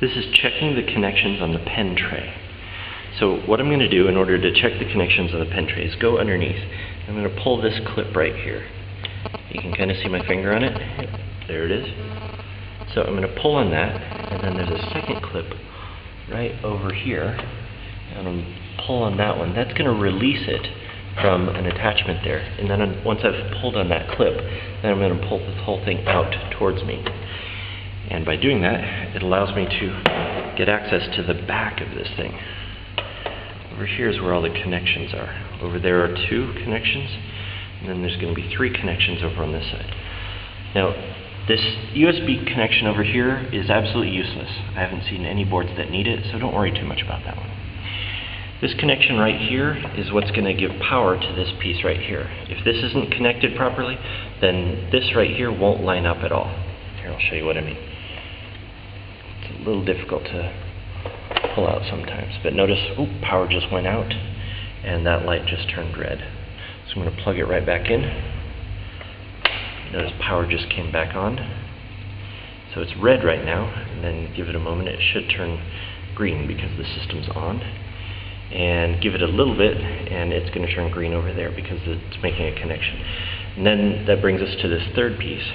This is checking the connections on the pen tray. So what I'm going to do in order to check the connections on the pen tray is go underneath. I'm going to pull this clip right here. You can kind of see my finger on it. There it is. So I'm going to pull on that, and then there's a second clip right over here. And I'm going to pull on that one. That's going to release it from an attachment there. And then once I've pulled on that clip, then I'm going to pull this whole thing out towards me. And by doing that, it allows me to get access to the back of this thing. Over here is where all the connections are. Over there are 2 connections, and then there's going to be 3 connections over on this side. Now, this USB connection over here is absolutely useless. I haven't seen any boards that need it, so don't worry too much about that one. This connection right here is what's going to give power to this piece right here. If this isn't connected properly, then this right here won't line up at all. Here, I'll show you what I mean. It's a little difficult to pull out sometimes, but notice, power just went out, and that light just turned red. So I'm going to plug it right back in. Notice power just came back on. So it's red right now, and then give it a moment, it should turn green because the system's on. And give it a little bit, and it's going to turn green over there because it's making a connection. And then that brings us to this third piece.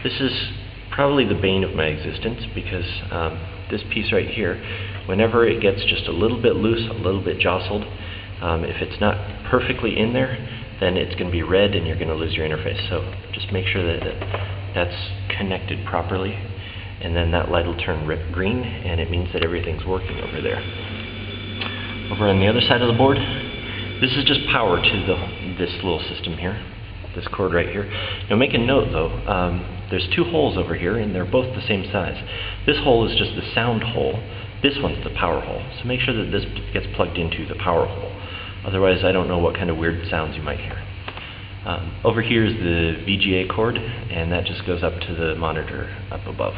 This is probably the bane of my existence because this piece right here, whenever it gets just a little bit loose, a little bit jostled, if it's not perfectly in there, then it's going to be red and you're going to lose your interface. So just make sure that that's connected properly, and then that light will turn green, and it means that everything's working over there. Over on the other side of the board, this is just power to this little system here, this cord right here. Now make a note though, there's 2 holes over here and they're both the same size. This hole is just the sound hole, this one's the power hole. So make sure that this gets plugged into the power hole. Otherwise I don't know what kind of weird sounds you might hear. Over here is the VGA cord, and that just goes up to the monitor up above.